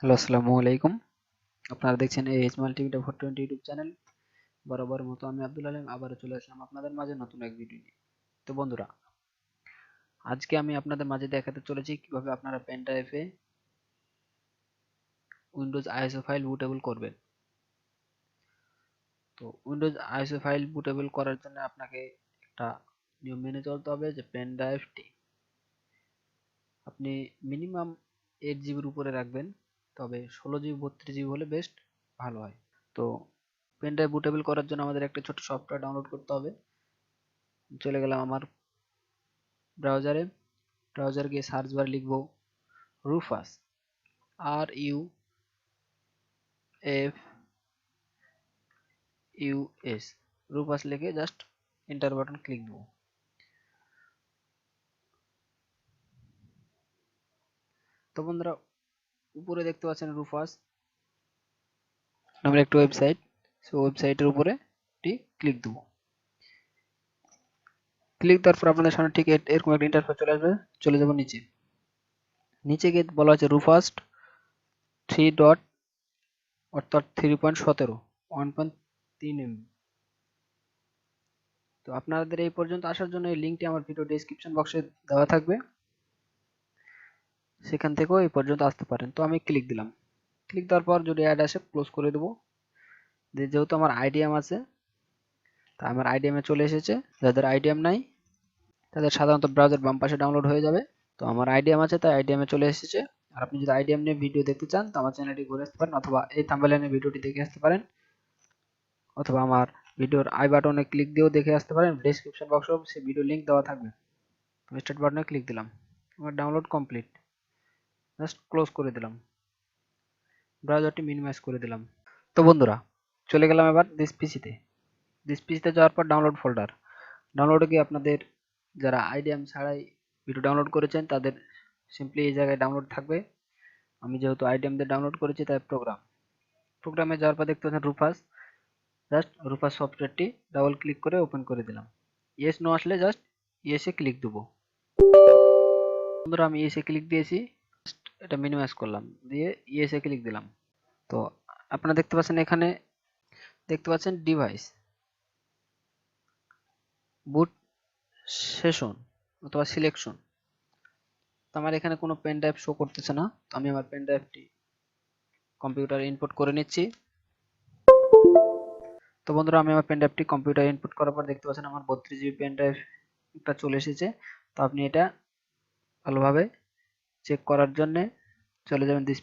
Hello, আসসালামু আলাইকুম। আপনারা দেখছেন এইচ মাল্টিমিডিয়া 420 ইউটিউব চ্যানেল। বরাবর মতো আমি আব্দুল আলিম আবারও চলে আসলাম আপনাদের মাঝে নতুন এক ভিডিও নিয়ে। তো বন্ধুরা, আজকে আমি আপনাদের মাঝে দেখাতে চলেছি কিভাবে আপনারা পেন ড্রাইভে উইন্ডোজ আইএসও ফাইল বুটেবল করবেন। তো উইন্ডোজ আইএসও ফাইল বুটেবল করার জন্য আপনাকে একটা নিয়ম মেনে চলতে হবে যে পেন ড্রাইভটি আপনি মিনিমাম 8 জিবির উপরে রাখবেন, তবে 16 জিবি 32 জিবি হলে বেস্ট ভালো হয়। তো পেন ড্রাইভ বুটেবল করার জন্য আমাদের একটা ছোট সফটওয়্যার ডাউনলোড করতে হবে। চলে গেলাম আমার ব্রাউজারে। গিয়ে সার্চ বার লিখব রুফাস, RUFUS, রুফাস লিখে জাস্ট এন্টার বাটন ক্লিক দেব। তো বন্ধুরা, উপরে দেখতে পাচ্ছেন রুফাস নামের একটা ওয়েবসাইট। সো ওয়েবসাইটের উপরে ক্লিক দেব। ক্লিক দেওয়ার পর আপনাদের সামনে ঠিক এরকম একটা ইন্টারফেস চলে আসবে। চলে যাব নিচে। নিচে গিয়ে বলা আছে রুফাস 3 ডট অর্থাৎ 3.17 1.3 MB। তো আপনাদের এই পর্যন্ত আসার জন্য এই লিঙ্কটি আমার ভিডিও ডেসক্রিপশন বক্সে দেওয়া থাকবে, সেখান থেকেও এই পর্যন্ত আসতে পারেন। তো আমি ক্লিক দিলাম। ক্লিক দেওয়ার পর যদি অ্যাড আসে ক্লোজ করে দেবো। যেহেতু আমার আইডিএম আছে, তা আমার আইডিএমে চলে এসেছে। যাদের আইডিএম নাই তাদের সাধারণত ব্রাউজার বাম পাশে ডাউনলোড হয়ে যাবে। তো আমার আইডিএম আছে, তাই আইডিএমে চলে এসেছে। আর আপনি যদি আইডিএম নিয়ে ভিডিও দেখতে চান তো আমার চ্যানেলটি ঘুরে আসতে পারেন, অথবা এই থাম্বনেইলের ভিডিওটি দেখে আসতে পারেন, অথবা আমার ভিডিওর আই বাটনে ক্লিক দিয়েও দেখে আসতে পারেন। ডেসক্রিপশন বক্সেও সেই ভিডিও লিঙ্ক দেওয়া থাকবে। স্টার্ট বাটনে ক্লিক দিলাম। আমার ডাউনলোড কমপ্লিট। জাস্ট ক্লোজ করে দিলাম। ব্রাউজারটি মিনিমাইজ করে দিলাম। তো বন্ধুরা, চলে গেলাম এবার দিস পিসিতে যাওয়ার পর ডাউনলোড ফোল্ডার। ডাউনলোডে গিয়ে আপনাদের যারা আইডিএম ছাড়াই ভিডিও ডাউনলোড করেছেন তাদের সিম্পলি এই জায়গায় ডাউনলোড থাকবে। আমি যেহেতু আইডিএম দিয়ে ডাউনলোড করেছি তাই প্রোগ্রামে যাওয়ার পর দেখতে পাচ্ছেন রুফাস। জাস্ট রুফাস সফটওয়্যারটি ডাবল ক্লিক করে ওপেন করে দিলাম। ইয়েস নো আসলে জাস্ট ইয়েসে ক্লিক দেবো। বন্ধুরা, আমি ইয়েসে ক্লিক দিয়েছি। এটা মিনিমাইজ করলাম, দিয়ে ইয়েসে ক্লিক দিলাম। তো আপনারা দেখতে পাচ্ছেন এখানে দেখতে পাচ্ছেন ডিভাইস, বুট সেশন অথবা সিলেকশন। তো আমার এখানে কোনো পেন ড্রাইভ শো করতেছে না। তো আমি আমার পেন ড্রাইভটি কম্পিউটারে ইনপুট করে নিচ্ছি। তো বন্ধুরা, আমি আমার পেন ড্রাইভটি কম্পিউটারে ইনপুট করার পর দেখতে পাচ্ছেন আমার 32 জিবি পেন ড্রাইভ একটা চলে এসেছে। তো আপনি এটা ভালোভাবে চেক করার জন্য চলে যাবেন দিস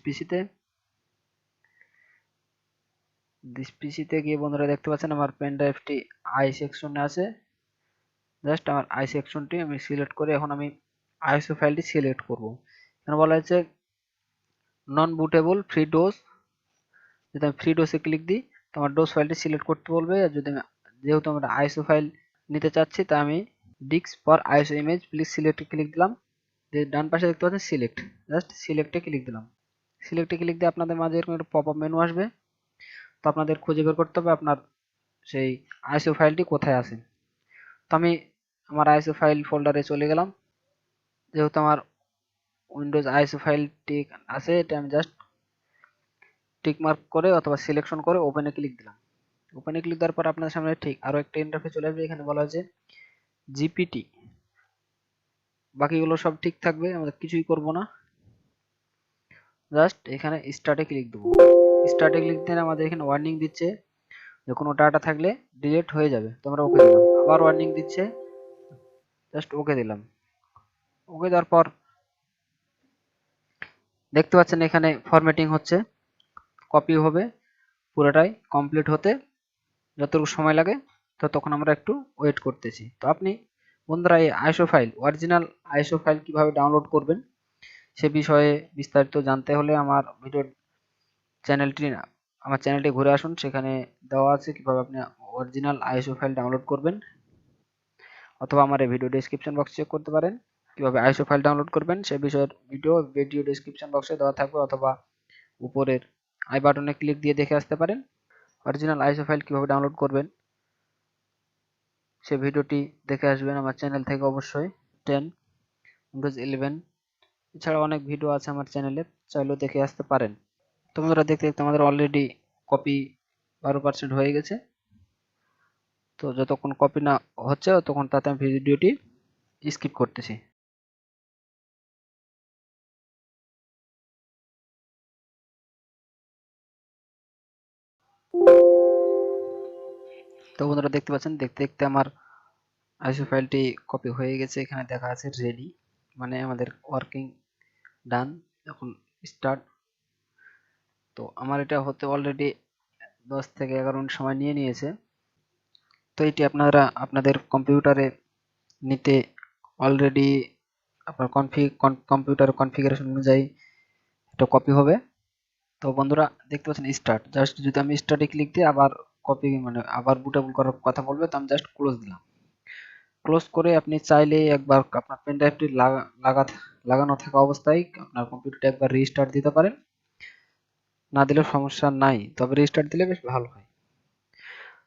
পিসিতে গিয়ে বন্ধুরা দেখতে পাচ্ছেন আমার পেন ড্রাইভটি আই সেকশনে আছে। জাস্ট আমার আই সেকশনটি আমি সিলেক্ট করে এখন আমি আইএসও ফাইলটি সিলেক্ট করব। এখানে বলা হয়েছে নন বুটেবল ফ্রি ডোজ। যদি আমি ফ্রি ডোজে ক্লিক দিই তো আমার ডোজ ফাইলটি সিলেক্ট করতে বলবে। আর যদি আমি যেহেতু আমরা আইএসও ফাইল নিতে চাচ্ছি তা আমি disk for ISO image please সিলেক্টে ক্লিক দিলাম। যে ডান পাশে দেখতে পাচ্ছেন সিলেক্ট, জাস্ট সিলেক্টে ক্লিক দিলাম। সিলেক্টে ক্লিক দিয়ে আপনাদের মাঝে এরকম একটা পপ আপ মেনু আসবে। তো আপনাদের খুঁজে বের করতে হবে আপনার সেই আইএসও ফাইলটি কোথায় আছে। তো আমি আমার আইএসও ফাইল ফোল্ডারে চলে গেলাম। যেহেতু আমার উইন্ডোজ আইএসও ফাইলটি আছে, এটা আমি জাস্ট টিক মার্ক করে অথবা সিলেকশন করে ওপেনে ক্লিক দিলাম। ওপেনে ক্লিক দেওয়ার পর আপনার সামনে ঠিক আরো একটা ইন্টারফেস চলে আসবে। এখানে বলা হয়েছে জিপিটি, বাকিগুলো সব ঠিক থাকবে, আমাদের কিছুই করব না। জাস্ট এখানে স্টার্টে ক্লিক দেবো। স্টার্টে ক্লিক দিলে আমাদের এখানে ওয়ার্নিং দিচ্ছে যে কোনো ডাটা থাকলে ডিলিট হয়ে যাবে। তো আমরা ওকে দিলাম। আবার ওয়ার্নিং দিচ্ছে, জাস্ট ওকে দিলাম। ওকে দেওয়ার পর দেখতে পাচ্ছেন এখানে ফরম্যাটিং হচ্ছে, কপি হবে। পুরোটাই কমপ্লিট হতে যতটুকু সময় লাগে ততক্ষণ আমরা একটু ওয়েট করতেছি। তো আপনি বন্ধুরা এই ISO file, original ISO file কিভাবে ডাউনলোড করবেন সে বিষয়ে বিস্তারিত জানতে হলে আমার চ্যানেলটি ঘুরে আসুন। সেখানে দেওয়া আছে কিভাবে আপনি অরিজিনাল আইএসও ফাইল ডাউনলোড করবেন, অথবা আমার এই ভিডিও ডেসক্রিপশন বক্স চেক করতে পারেন কিভাবে আইএসও ফাইল ডাউনলোড করবেন সে বিষয়ের ভিডিও ডেসক্রিপশন বক্সে দেওয়া থাকবে, অথবা উপরের আই বাটনে ক্লিক দিয়ে দেখে আসতে পারেন। অরিজিনাল আইএসও ফাইল কিভাবে ডাউনলোড করবেন সে ভিডিওটি দেখে আসবেন আমার চ্যানেল থেকে অবশ্যই। 10, উইন্ডোজ 11 এছাড়া অনেক ভিডিও আছে আমার চ্যানেলে, চাইলেও দেখে আসতে পারেন। তো বন্ধুরা দেখতে দেখতে আমাদের অলরেডি কপি 12% হয়ে গেছে। তো যতক্ষণ কপি না হচ্ছে ততক্ষণ তাতে আমি ভিডিওটি স্কিপ করতেছি। তো বন্ধুরা দেখতে পাচ্ছেন দেখতে দেখতে আমার আইসো ফাইলটি কপি হয়ে গেছে। এখানে দেখা আছে রেডি, মানে আমাদের ওয়ার্কিং ডান। এখন স্টার্ট। তো আমার এটা হতে অলরেডি 10 থেকে 11 মিনিট সময় নিয়ে নিয়েছে। তো এটি আপনারা আপনাদের কম্পিউটারে নিতে অলরেডি আপনার কম্পিউটার কনফিগারেশন অনুযায়ী এটা কপি হবে। তো বন্ধুরা দেখতে পাচ্ছেন স্টার্ট, জাস্ট যদি আমি স্টার্টে ক্লিক দিই আবার কপি মানে আবার বুটেবল করার কথা বলবে, তো আমি জাস্ট ক্লোজ দিলাম। ক্লোজ করে আপনি চাইলে একবার আপনার পেন ড্রাইভটি লাগানো থাকা অবস্থায় আপনার কম্পিউটারটা একবার রিস্টার্ট দিতে পারেন, না দিলে সমস্যা নাই, তবে রিস্টার্ট দিলে বেশ ভালো হয়।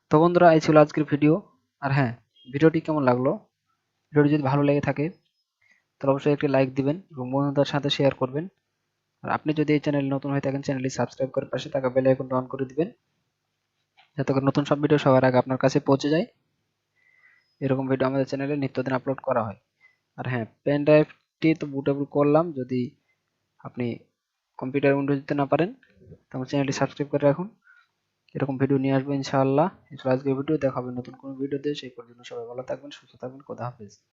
তো বন্ধুরা এই ছিল আজকের ভিডিও। আর হ্যাঁ, ভিডিওটি কেমন লাগলো, ভিডিওটি যদি ভালো লেগে থাকে তাহলে অবশ্যই একটি লাইক দিবেন এবং বন্ধুদের সাথে শেয়ার করবেন। আর আপনি যদি এই চ্যানেলে নতুন হয়ে থাকেন চ্যানেলটি সাবস্ক্রাইব করে পাশে থাকা বেল আইকনটা অন করে দিবেন, যাতে করে নতুন সব ভিডিও সবার আগে আপনার কাছে পৌঁছে যায়। এরকম ভিডিও আমাদের চ্যানেলে নিত্যদিন আপলোড করা হয়। আর হ্যাঁ, পেন ড্রাইভটি তো বুটেবল করলাম, যদি আপনি কম্পিউটার উইন্ডোজ দিতে না পারেন তো আমার চ্যানেলটি সাবস্ক্রাইব করে রাখুন। এরকম ভিডিও নিয়ে আসবো ইনশাআল্লাহ। আজকের ভিডিও দেখা হবে নতুন কোনো ভিডিওতে। সেই পর্যন্ত সবাই ভালো থাকবেন, সুস্থ থাকবেন। খোদা হাফেজ।